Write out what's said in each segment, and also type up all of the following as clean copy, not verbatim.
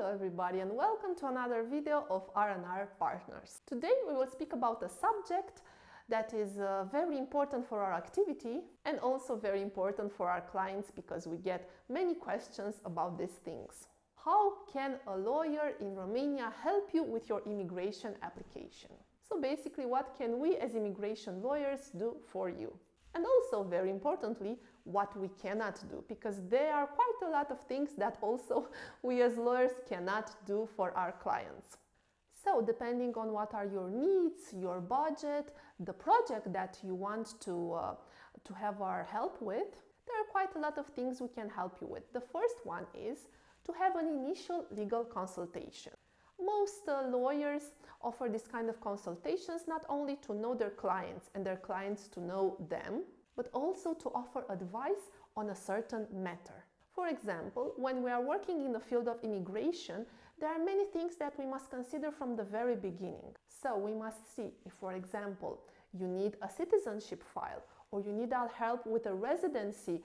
Hello everybody and welcome to another video of R&R Partners. Today we will speak about a subject that is very important for our activity and also very important for our clients because we get many questions about these things. How can a lawyer in Romania help you with your immigration application? So basically, what can we as immigration lawyers do for you? And also, very importantly, what we cannot do, because there are quite a lot of things that also we as lawyers cannot do for our clients. So depending on what are your needs, your budget, the project that you want to have our help with, there are quite a lot of things we can help you with. The first one is to have an initial legal consultation. Most lawyers offer this kind of consultations not only to know their clients and their clients to know them, but also to offer advice on a certain matter. For example, when we are working in the field of immigration, there are many things that we must consider from the very beginning. So we must see if, for example, you need a citizenship file, or you need our help with a residency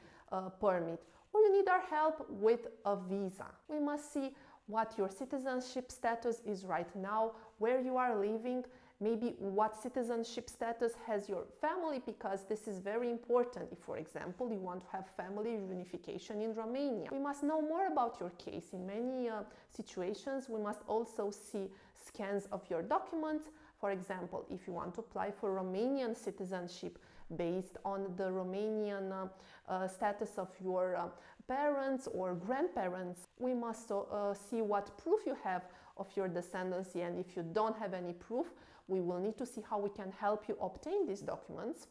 permit, or you need our help with a visa. We must see what your citizenship status is right now, where you are living, maybe what citizenship status has your family, because this is very important. If, for example, you want to have family reunification in Romania, we must know more about your case. In many situations, we must also see scans of your documents. For example, if you want to apply for Romanian citizenship based on the Romanian status of your parents or grandparents, we must see what proof you have of your descendancy, and if you don't have any proof, we will need to see how we can help you obtain these documents.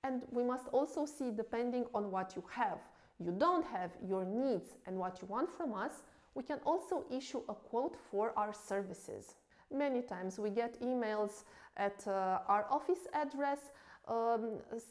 And we must also see, depending on what you have, you don't have, your needs, and what you want from us, we can also issue a quote for our services. Many times we get emails at our office address,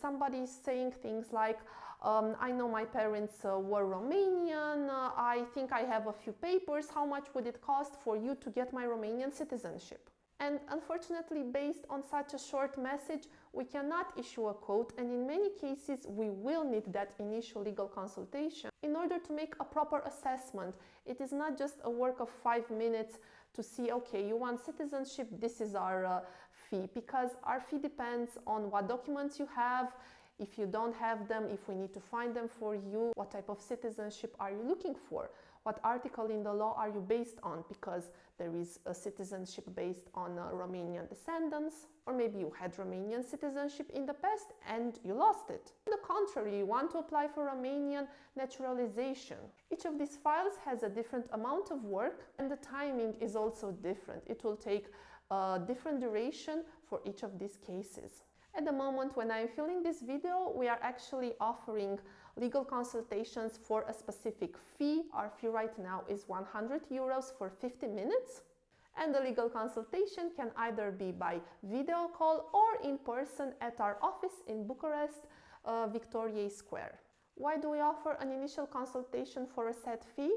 somebody saying things like, I know my parents were Romanian, I think I have a few papers, how much would it cost for you to get my Romanian citizenship? And unfortunately, based on such a short message, we cannot issue a quote, and in many cases we will need that initial legal consultation in order to make a proper assessment. It is not just a work of 5 minutes to see, okay, you want citizenship, this is our fee, because our fee depends on what documents you have. If you don't have them, if we need to find them for you, what type of citizenship are you looking for? What article in the law are you based on? Because there is a citizenship based on Romanian descendants, or maybe you had Romanian citizenship in the past and you lost it. On the contrary, you want to apply for Romanian naturalization. Each of these files has a different amount of work, and the timing is also different. It will take a different duration for each of these cases. At the moment when I'm filming this video, we are actually offering legal consultations for a specific fee. Our fee right now is 100 euros for 50 minutes. And the legal consultation can either be by video call or in person at our office in Bucharest, Victoriei Square. Why do we offer an initial consultation for a set fee?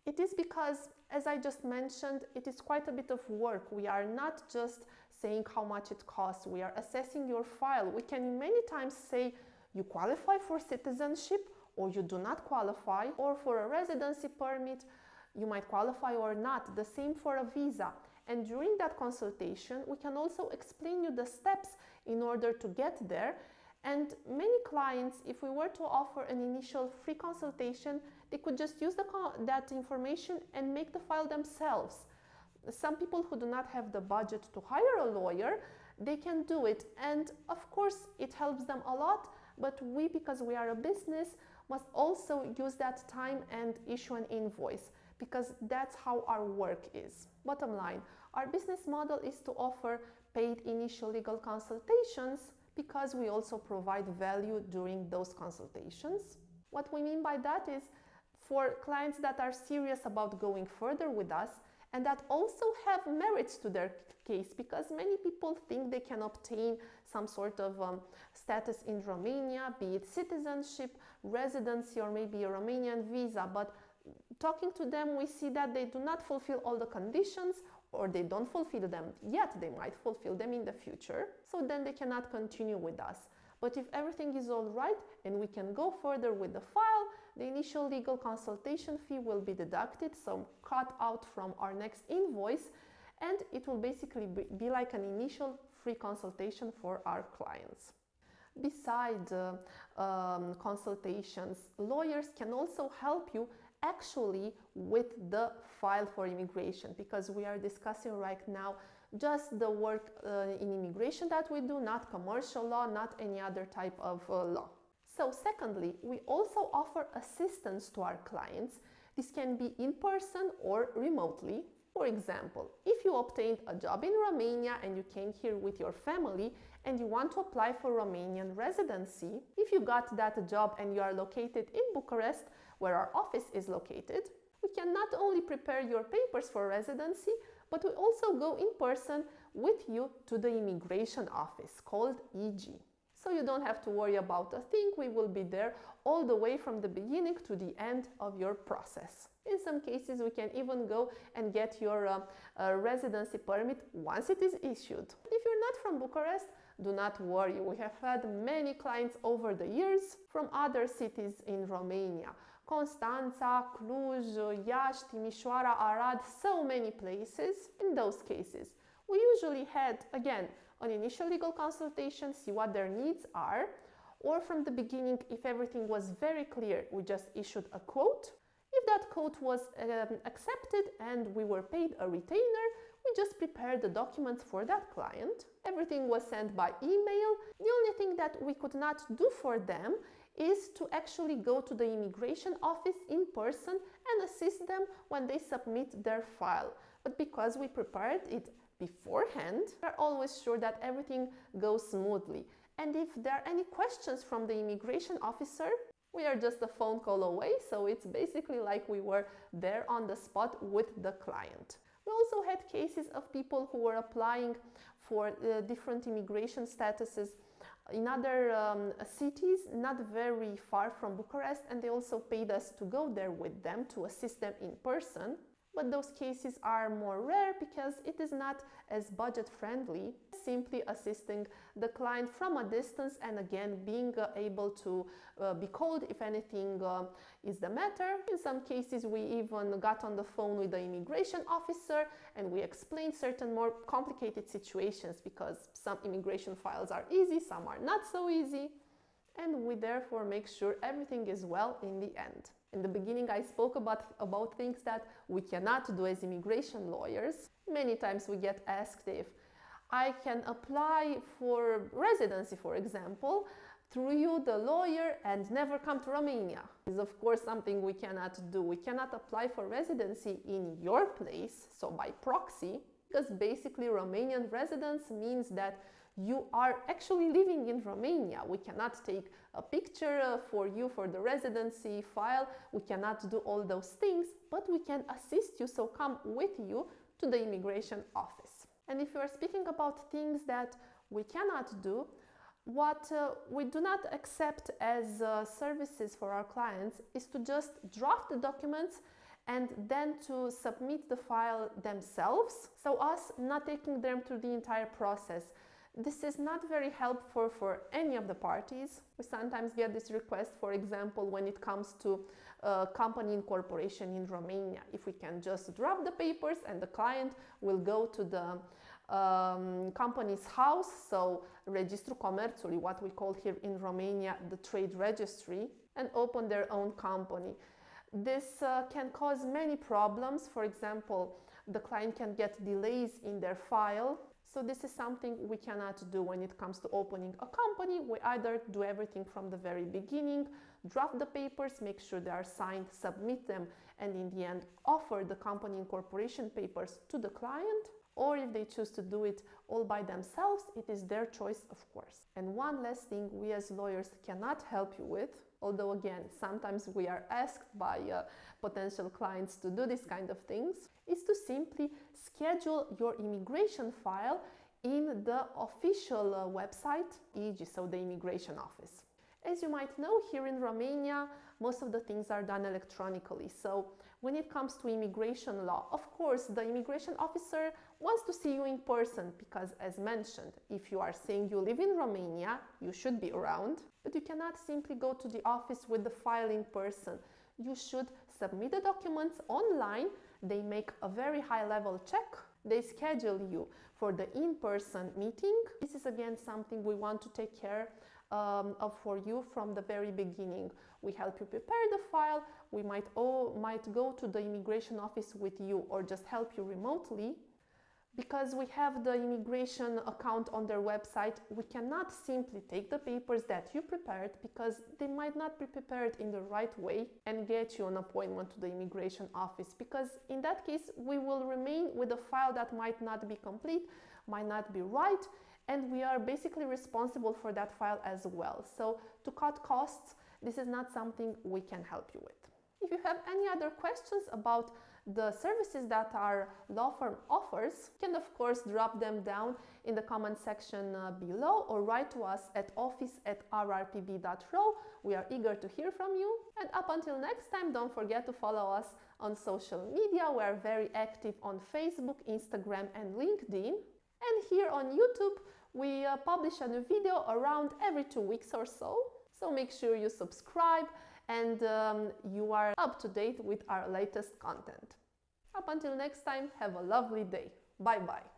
It is because, as I just mentioned, it is quite a bit of work. We are not just saying how much it costs, we are assessing your file. We can many times say you qualify for citizenship or you do not qualify, or for a residency permit you might qualify or not. The same for a visa. And during that consultation we can also explain you the steps in order to get there. And many clients, if we were to offer an initial free consultation, they could just use that information and make the file themselves. Some people who do not have the budget to hire a lawyer, they can do it, and of course it helps them a lot, but we, because we are a business, must also use that time and issue an invoice, because that's how our work is. Bottom line, our business model is to offer paid initial legal consultations because we also provide value during those consultations. What we mean by that is, for clients that are serious about going further with us and that also have merits to their case, because many people think they can obtain some sort of status in Romania, be it citizenship, residency, or maybe a Romanian visa, but talking to them we see that they do not fulfill all the conditions, or they don't fulfill them yet. They might fulfill them in the future, so then they cannot continue with us. But if everything is all right and we can go further with the file, the initial legal consultation fee will be deducted, so cut out from our next invoice, and it will basically be like an initial free consultation for our clients. Besides consultations, lawyers can also help you actually with the file for immigration, because we are discussing right now just the work in immigration that we do, not commercial law, not any other type of law. So secondly, we also offer assistance to our clients. This can be in person or remotely. For example, if you obtained a job in Romania and you came here with your family and you want to apply for Romanian residency, if you got that job and you are located in Bucharest, where our office is located, we can not only prepare your papers for residency, but we also go in person with you to the immigration office called EG. So you don't have to worry about a thing, we will be there all the way from the beginning to the end of your process. In some cases, we can even go and get your residency permit once it is issued. If you're not from Bucharest, do not worry. We have had many clients over the years from other cities in Romania. Constanța, Cluj, Iași, Timișoara, Arad, so many places. In those cases, we usually had, again, an initial legal consultation, see what their needs are, or from the beginning, if everything was very clear, we just issued a quote. If that quote was accepted and we were paid a retainer, we just prepared the documents for that client. Everything was sent by email. The only thing that we could not do for them is to actually go to the immigration office in person and assist them when they submit their file. But because we prepared it beforehand, we are always sure that everything goes smoothly. And if there are any questions from the immigration officer, we are just a phone call away, so it's basically like we were there on the spot with the client. We also had cases of people who were applying for different immigration statuses in other cities, not very far from Bucharest, and they also paid us to go there with them to assist them in person. But those cases are more rare because it is not as budget friendly, simply assisting the client from a distance and again being able to be called if anything is the matter. In some cases we even got on the phone with the immigration officer and we explained certain more complicated situations, because some immigration files are easy, some are not so easy, and we therefore make sure everything is well in the end. In the beginning, I spoke about things that we cannot do as immigration lawyers. Many times we get asked if I can apply for residency, for example, through you, the lawyer, and never come to Romania. This is of course something we cannot do. We cannot apply for residency in your place, so by proxy, because basically Romanian residence means that you are actually living in Romania. We cannot take a picture for you for the residency file. We cannot do all those things, but we can assist you, so come with you to the immigration office. And if you are speaking about things that we cannot do, what we do not accept as services for our clients is to just draft the documents and then to submit the file themselves, so us not taking them through the entire process. This is not very helpful for any of the parties. We sometimes get this request, for example, when it comes to company incorporation in Romania. If we can just draft the papers and the client will go to the company's house, so Registru Comerțului, what we call here in Romania the trade registry, and open their own company. This can cause many problems. For example, the client can get delays in their file. So this is something we cannot do when it comes to opening a company. We either do everything from the very beginning, draft the papers, make sure they are signed, submit them, and in the end offer the company incorporation papers to the client, or if they choose to do it all by themselves, it is their choice, of course. And one last thing we as lawyers cannot help you with, although again, sometimes we are asked by potential clients to do this kind of things, is to simply schedule your immigration file in the official website, e.g., so the immigration office. As you might know, here in Romania, most of the things are done electronically. So When it comes to immigration law, of course, the immigration officer wants to see you in person because, as mentioned, if you are saying you live in Romania, you should be around, but you cannot simply go to the office with the file in person. You should submit the documents online. They make a very high-level check. They schedule you for the in-person meeting. This is again something we want to take care of for you from the very beginning. We help you prepare the file. We might go to the immigration office with you or just help you remotely. Because we have the immigration account on their website, we cannot simply take the papers that you prepared because they might not be prepared in the right way and get you an appointment to the immigration office, because in that case we will remain with a file that might not be complete, might not be right, and we are basically responsible for that file as well. So to cut costs, this is not something we can help you with. If you have any other questions about the services that our law firm offers, you can of course drop them down in the comment section below or write to us at office@rrpb.ro. We are eager to hear from you. And up until next time, don't forget to follow us on social media. We are very active on Facebook, Instagram and LinkedIn. And here on YouTube, we publish a new video around every 2 weeks or so. So make sure you subscribe and you are up to date with our latest content. Up until next time, have a lovely day. Bye bye.